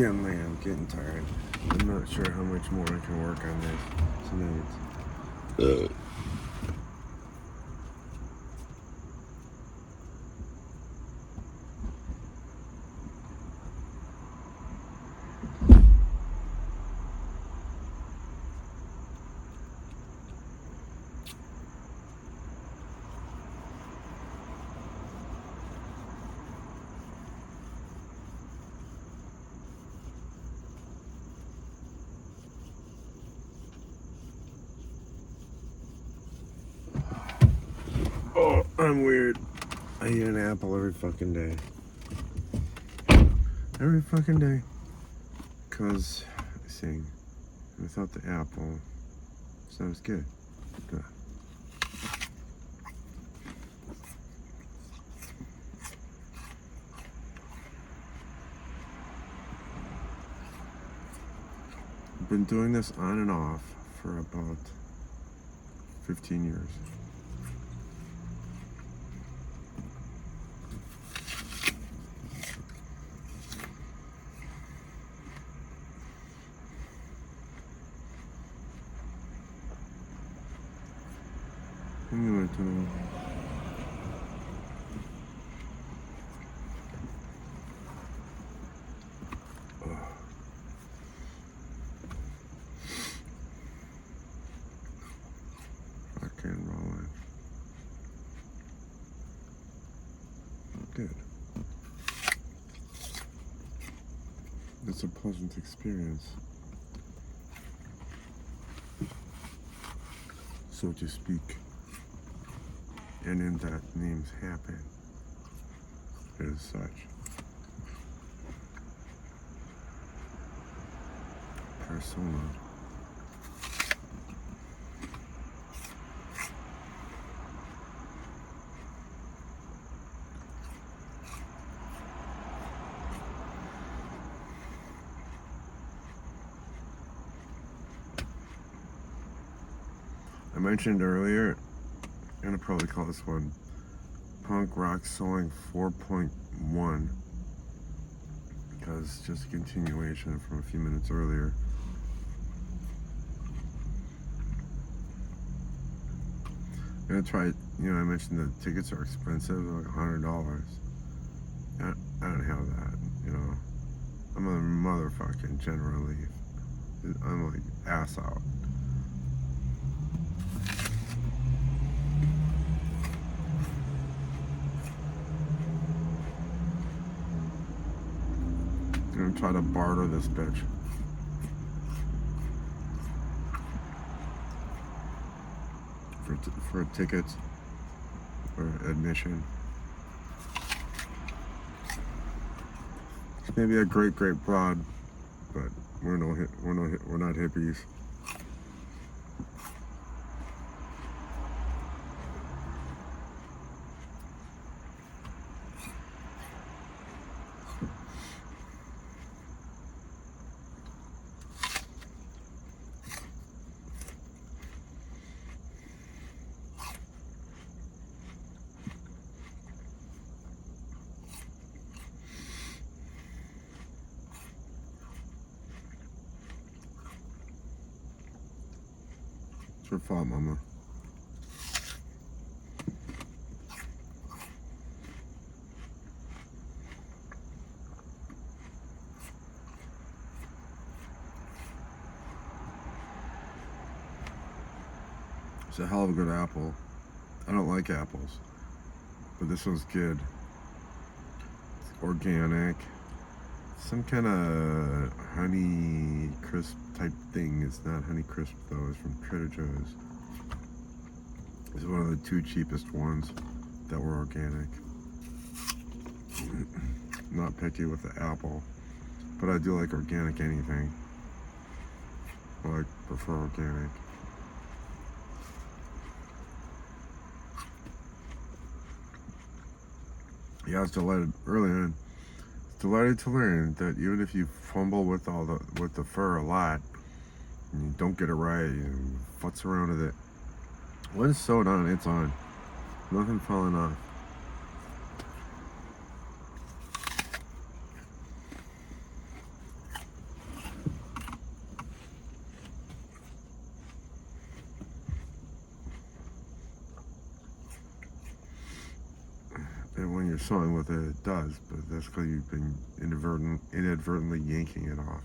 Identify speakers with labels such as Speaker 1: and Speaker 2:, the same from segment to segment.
Speaker 1: Again, I'm getting tired. I'm not sure how much more I can work on this tonight. Oh, I'm weird. I eat an apple every fucking day. Every fucking day. Because, I sing, without the apple, it's not as good. I've been doing this on and off for about 15 years. I'm gonna do. Rock and rolling. Good. It's a pleasant experience, so to speak. And in that names happen as such. Persona. I mentioned earlier, I'm gonna probably call this one Punk Rock Sewing 4.1 because just a continuation from a few minutes earlier. I'm gonna try, I mentioned the tickets are expensive, like $100. I don't have that, I'm a motherfucking generally. I'm like ass out. I'm gonna try to barter this bitch. For tickets or admission. Maybe a great broad, but we're not hippies. It's your fault, Mama. It's a hell of a good apple. I don't like apples, but this one's good. It's organic. Some kind of honey crisp type thing. It's not honey crisp though. It's from Trader Joe's. It's one of the 2 cheapest ones that were organic. Not picky with the apple, but I do like organic anything. I prefer organic. Yeah, I was delighted early on. Delighted to learn that even if you fumble with the fur a lot, and you don't get it right, you futz around with it. When it's sewed on, it's on. Nothing falling off. something with it, it does, but that's because you've been inadvertently yanking it off.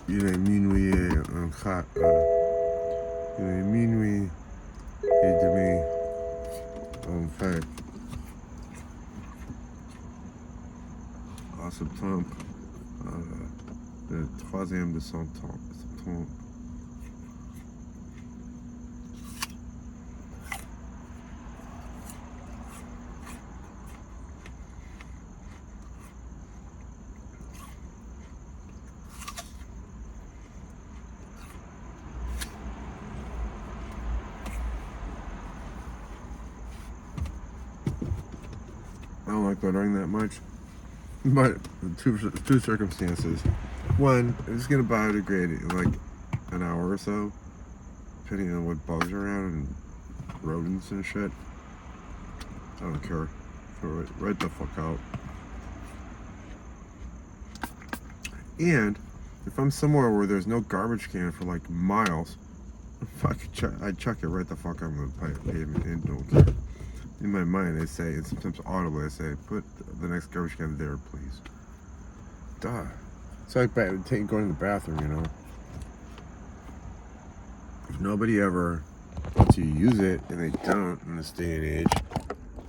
Speaker 1: Il est minuit et demi en fait en septembre, le 3e de septembre. I don't like buttering that much, but two circumstances. One, it's gonna biodegrade in like an hour or so, depending on what bugs are around and rodents and shit. I don't care. Throw it right the fuck out. And if I'm somewhere where there's no garbage can for like miles, I chuck it right the fuck on the pavement and don't care. In my mind, I say, and sometimes audibly, I say, put the next garbage can there, please. Duh. It's like going to the bathroom, you know. If nobody ever lets you use it, and they don't in this day and age,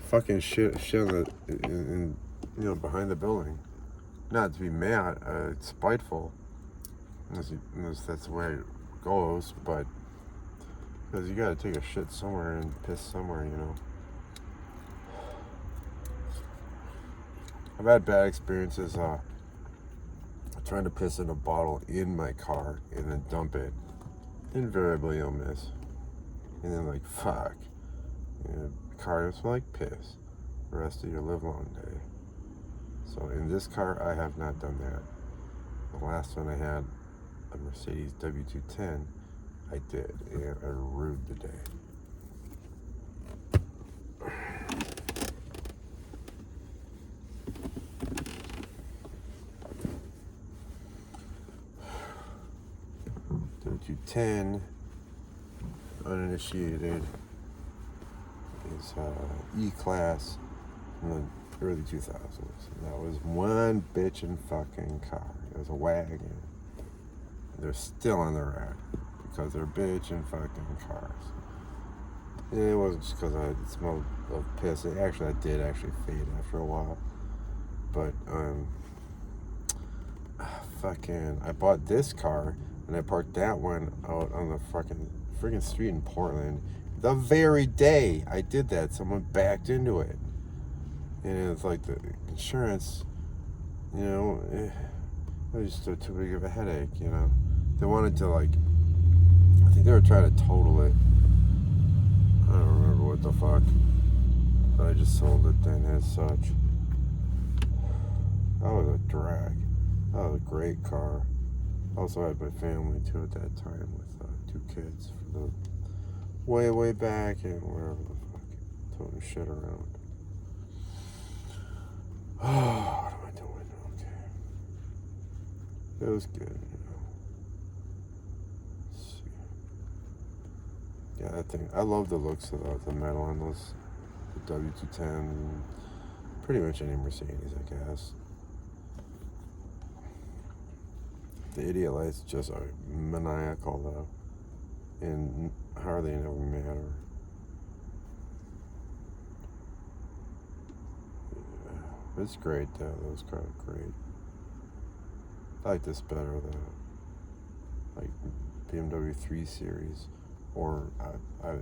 Speaker 1: fucking shit in behind the building. Not to be mad, it's spiteful, unless that's the way it goes, but because you gotta take a shit somewhere and piss somewhere, you know. I've had bad experiences trying to piss in a bottle in my car and then dump it. Invariably you'll miss. And then like, fuck. The car will smell like piss the rest of your live long day. So in this car, I have not done that. The last one I had, a Mercedes W210, I did. And I ruined the day. W210, uninitiated, is E-Class in the early 2000s. And that was one bitchin' fucking car. It was a wagon. They're still on the rack because they're bitchin' fucking cars. And it wasn't just because I smelled of piss. I did fade after a while. But I bought this car and I parked that one out on the freaking street in Portland. The very day I did that, someone backed into it. And it's like the insurance, you know, it was just too big of a headache, you know. They wanted to, I think they were trying to total it. I don't remember what the fuck. But I just sold it then as such. That was a drag. That was a great car. Also had my family too at that time with 2 kids for the way back and wherever the fuck, throwing shit around. Oh, what am I doing? Okay. It was good, you know. Let's see. Yeah, that thing. I love the looks of the metal on those. The W210, pretty much any Mercedes, I guess. The idiot lights just are maniacal though, and hardly ever matter. Yeah, it's great though. Those cars are great. I like this better though. Like BMW 3 Series, or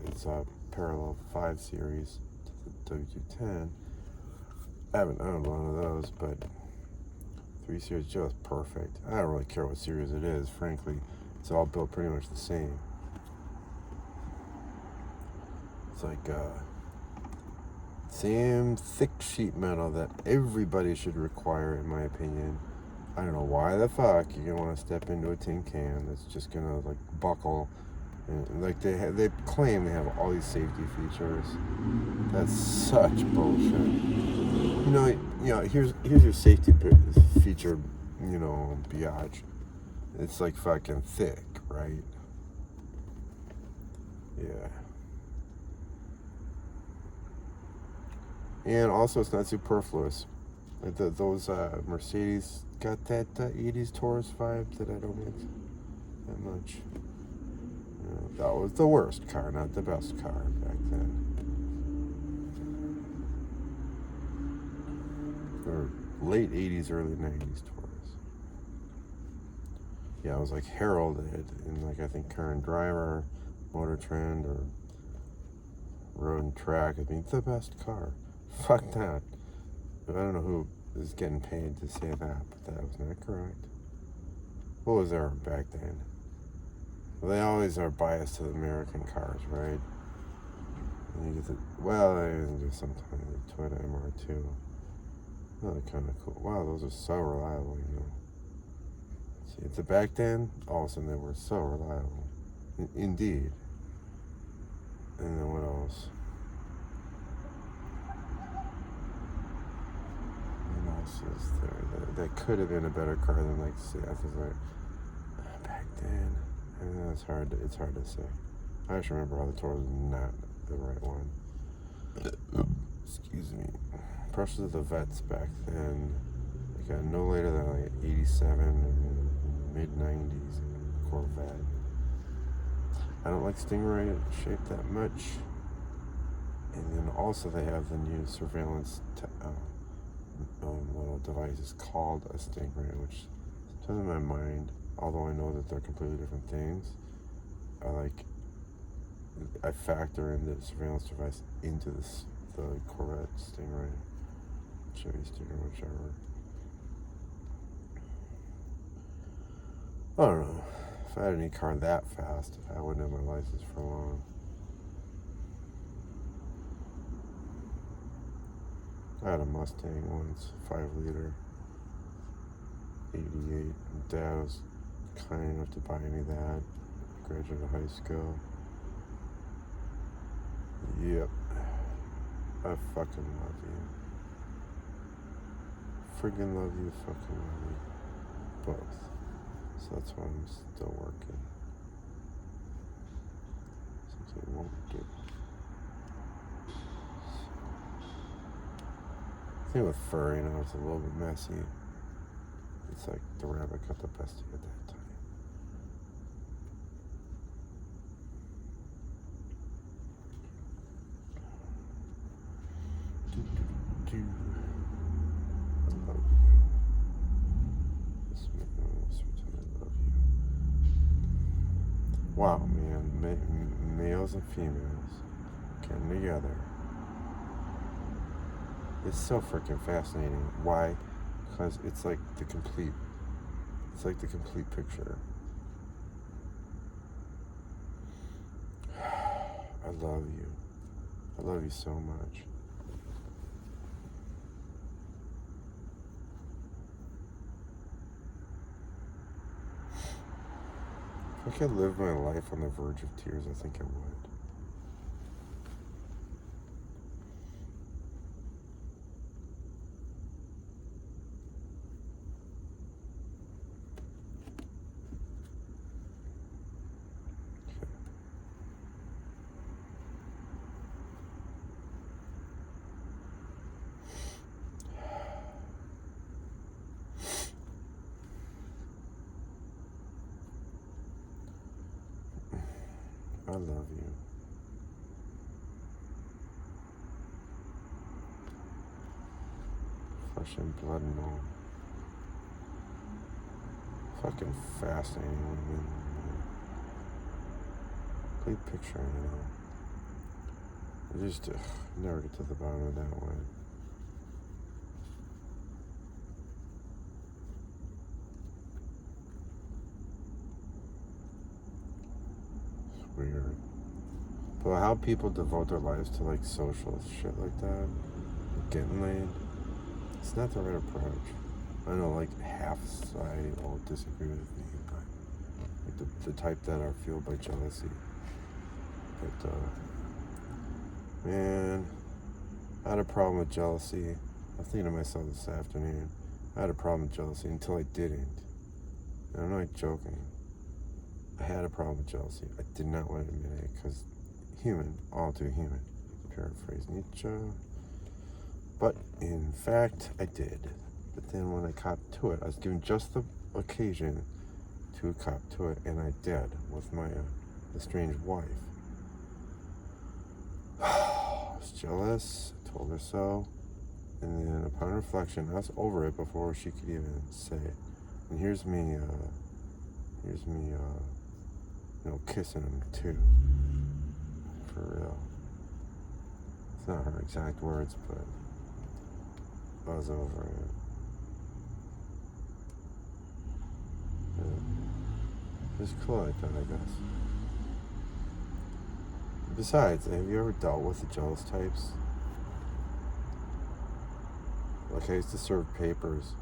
Speaker 1: it's a parallel 5 Series to the W210. I haven't owned one of those, but 3 Series just perfect. I don't really care what series it is, frankly. It's all built pretty much the same. It's like same thick sheet metal that everybody should require, in my opinion, I don't know why the fuck you're gonna want to step into a tin can that's just gonna like buckle, and like they claim they have all these safety features. That's such bullshit. Here's your safety feature. Biatch. It's like fucking thick, right? Yeah. And also, it's not superfluous. Like those Mercedes got that 80s Taurus vibe that I don't get that much. That was the worst car, not the best car back then. Or late 80s, early 90s Taurus. Yeah, it was like heralded in like I think Car and Driver, Motor Trend, or Road and Track. I mean, the best car. Fuck that. I don't know who is getting paid to say that, but that was not correct. What was there back then? Well, they always are biased to the American cars, right? And you get they just sometimes the Toyota MR2. Oh, they're kind of cool. Wow, those are so reliable, See, it's back then, all of a sudden they were so reliable. Indeed. And then what else? What else is there? That could have been a better car than like back then. It's hard to say. I just remember how the Taurus was not the right one. Excuse me. Pressures of the vets back then, like no later than like 87 and mid 90s Corvette. I don't like Stingray shape that much. And then also they have the new surveillance little device. It's called a Stingray, which sometimes in my mind, although I know that they're completely different things, I factor in the surveillance device into the Corvette Stingray, Chevy Stinger, whichever. I don't know. If I had any car that fast, I wouldn't have my license for long. I had a Mustang once, 5-liter, 88. Dad was kind enough to buy me that. Graduated high school. Yep. I fucking love you. Friggin' love you, fucking love you. Both. So that's why I'm still working. Something won't do. I think with fur, it's a little bit messy. It's like the rabbit got the best of it that time. I love you. I love you. Wow, man. Males and females getting together. It's so freaking fascinating. Why? Because it's like the complete picture. I love you. I love you so much. If I could live my life on the verge of tears, I think I would. I love you. Flesh and blood and all. Fucking fascinating women. Complete picture, I just never get to the bottom of that one. Weird. But how people devote their lives to like social shit like that, getting laid, it's not the right approach. I know like half society will disagree with me, but like the type that are fueled by jealousy. But man, I had a problem with jealousy. I was thinking to myself this afternoon, I had a problem with jealousy until I didn't. And I'm not joking. I had a problem with jealousy. I did not want to admit it because human, all too human. Paraphrase Nietzsche. But in fact, I did. But then when I copped to it, I was given just the occasion to cop to it, and I did with my estranged wife. I was jealous. I told her so. And then upon reflection, I was over it before she could even say it. And here's me, kissing him too. For real. It's not her exact words, but I was over it. Yeah. It's cool like that, I guess. Besides, have you ever dealt with the jealous types? Like, I used to serve papers,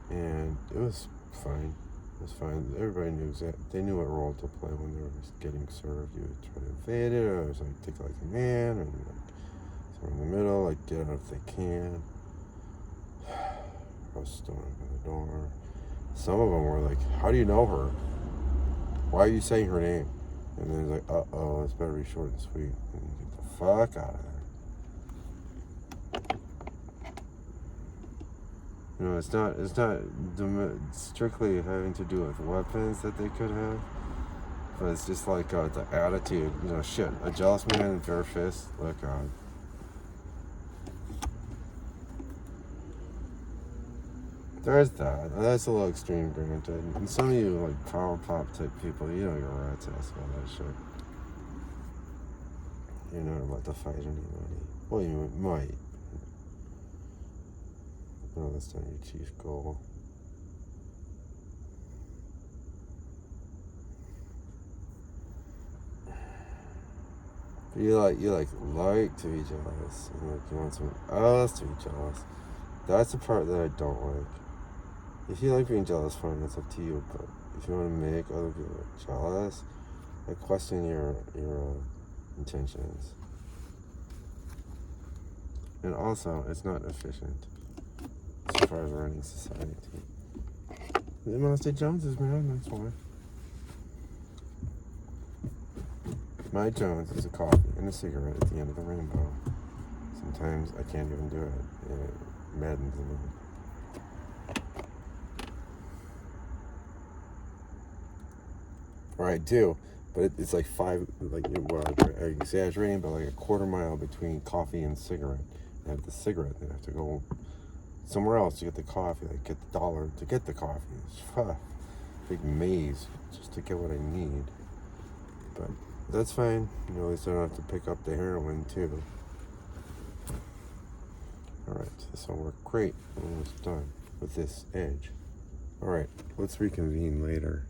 Speaker 1: and it was fine. It was fine. Everybody knew they knew what role to play when they were getting served. You would try to evade it, or it was like take it like a man, and like someone in the middle, like get out if they can. I was storming by the door. Some of them were like, "How do you know her? Why are you saying her name?" And then it's like, "Uh-oh, it's better be short and sweet." And you get the fuck out of there. You know, it's not strictly having to do with weapons that they could have, but it's just like the attitude. You know, shit, a jealous man and bare fist. Look, there's that. That's a little extreme, granted. And some of you like power pop type people, you know, you're rats ass all that shit. You're not about to fight anybody. Well, you might. No, that's not your chief goal. But you like to be jealous, and like you want someone else to be jealous. That's the part that I don't like. If you like being jealous, fine, that's up to you. But if you want to make other people jealous, I question your intentions. And also, it's not efficient as far as running society. They must say Joneses, man, that's why. My Jones is a coffee and a cigarette at the end of the rainbow. Sometimes I can't even do it. It maddens me. Or I do, but it's like I'm exaggerating, but like a quarter mile between coffee and cigarette. I have the cigarette, then I have to go somewhere else to get the coffee, like get the $1 to get the coffee. It's big maze just to get what I need. But that's fine. You know, at least I don't have to pick up the heroin too. Alright, this will work great. I'm almost done with this edge. Alright, let's reconvene later.